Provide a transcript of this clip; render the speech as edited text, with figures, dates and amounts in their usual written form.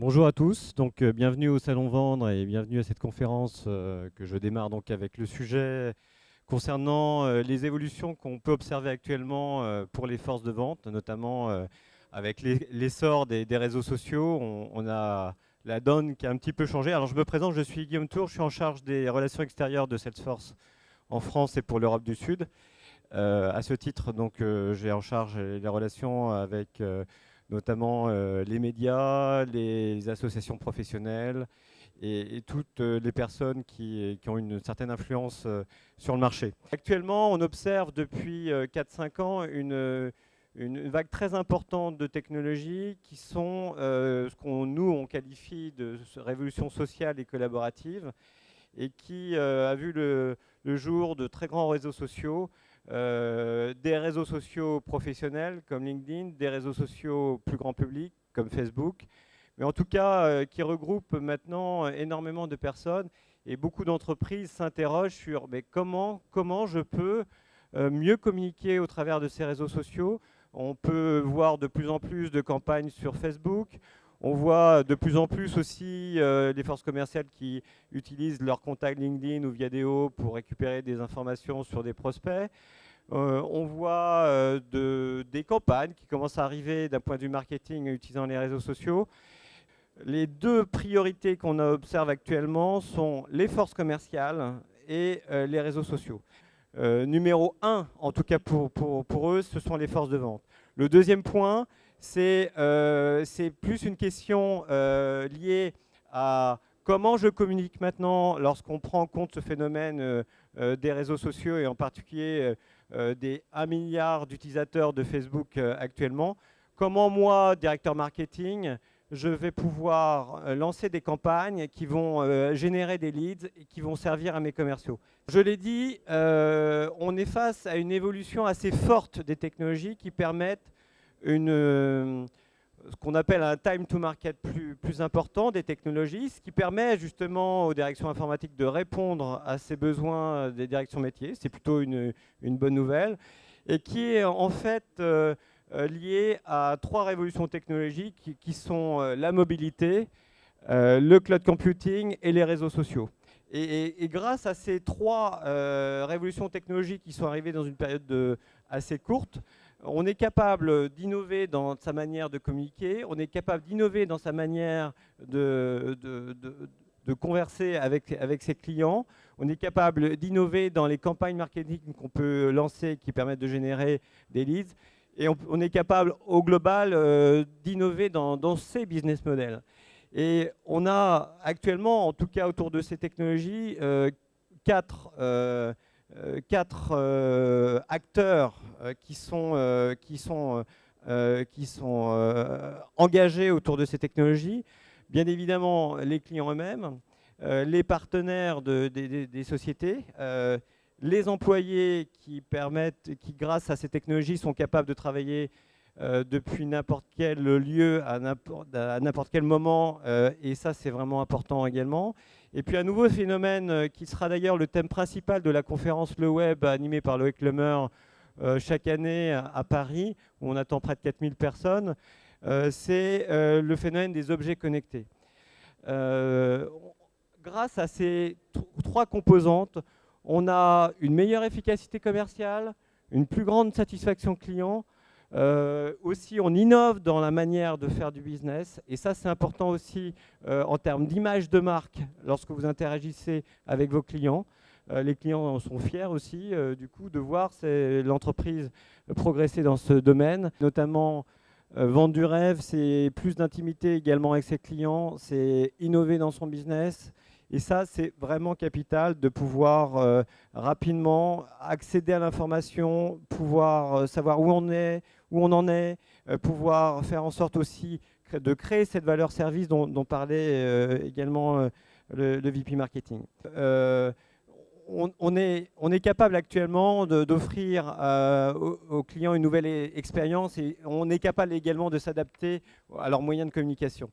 Bonjour à tous, donc bienvenue au Salon Vendre et bienvenue à cette conférence que je démarre donc avec le sujet concernant les évolutions qu'on peut observer actuellement pour les forces de vente, notamment avec l'essor des réseaux sociaux. On a la donne qui a un petit peu changé. Alors je me présente, je suis Guillaume Tour, je suis en charge des relations extérieures de Salesforce en France et pour l'Europe du Sud. À ce titre, donc, j'ai en charge les relations avec notamment les médias, les associations professionnelles et toutes les personnes qui ont une certaine influence sur le marché. Actuellement, on observe depuis 4-5 ans une vague très importante de technologies qui sont ce nous on qualifie de révolution sociale et collaborative et qui a vu le jour de très grands réseaux sociaux. Des réseaux sociaux professionnels comme LinkedIn, des réseaux sociaux plus grand public comme Facebook, mais en tout cas qui regroupent maintenant énormément de personnes et beaucoup d'entreprises s'interrogent sur mais comment je peux mieux communiquer au travers de ces réseaux sociaux. On peut voir de plus en plus de campagnes sur Facebook. On voit de plus en plus aussi les forces commerciales qui utilisent leur contact LinkedIn ou Viadeo pour récupérer des informations sur des prospects. On voit des campagnes qui commencent à arriver d'un point de vue marketing utilisant les réseaux sociaux. Les deux priorités qu'on observe actuellement sont les forces commerciales et les réseaux sociaux. Numéro 1, en tout cas pour eux, ce sont les forces de vente. Le deuxième point, c'est plus une question liée à comment je communique maintenant lorsqu'on prend en compte ce phénomène des réseaux sociaux et en particulier des 1 milliard d'utilisateurs de Facebook actuellement. Comment moi, directeur marketing, je vais pouvoir lancer des campagnes qui vont générer des leads et qui vont servir à mes commerciaux. Je l'ai dit, on est face à une évolution assez forte des technologies qui permettent ce qu'on appelle un time to market plus important des technologies, ce qui permet justement aux directions informatiques de répondre à ces besoins des directions métiers. C'est plutôt une bonne nouvelle et qui est en fait lié à 3 révolutions technologiques qui sont la mobilité, le cloud computing et les réseaux sociaux. Et grâce à ces 3 révolutions technologiques qui sont arrivées dans une période assez courte, on est capable d'innover dans sa manière de communiquer, on est capable d'innover dans sa manière de converser avec ses clients, on est capable d'innover dans les campagnes marketing qu'on peut lancer qui permettent de générer des leads, et on est capable au global d'innover dans ces business models. Et on a actuellement, en tout cas autour de ces technologies, 4 acteurs qui sont engagés autour de ces technologies. Bien évidemment, les clients eux-mêmes, les partenaires des sociétés, les employés qui grâce à ces technologies, sont capables de travailler depuis n'importe quel lieu, à n'importe quel moment, et ça c'est vraiment important également. Et puis un nouveau phénomène qui sera d'ailleurs le thème principal de la conférence Le Web animée par Loïc Lemer chaque année à Paris, où on attend près de 4000 personnes, c'est le phénomène des objets connectés. Grâce à ces 3 composantes, on a une meilleure efficacité commerciale, une plus grande satisfaction client. Aussi, on innove dans la manière de faire du business et ça, c'est important aussi en termes d'image de marque lorsque vous interagissez avec vos clients. Les clients sont fiers aussi du coup de voir l'entreprise progresser dans ce domaine, notamment vendre du rêve, c'est plus d'intimité également avec ses clients, c'est innover dans son business. Et ça, c'est vraiment capital de pouvoir rapidement accéder à l'information, pouvoir savoir où on en est, pouvoir faire en sorte aussi de créer cette valeur service dont parlait également le VP Marketing. On est capable actuellement d'offrir aux clients une nouvelle expérience et on est capable également de s'adapter à leurs moyens de communication.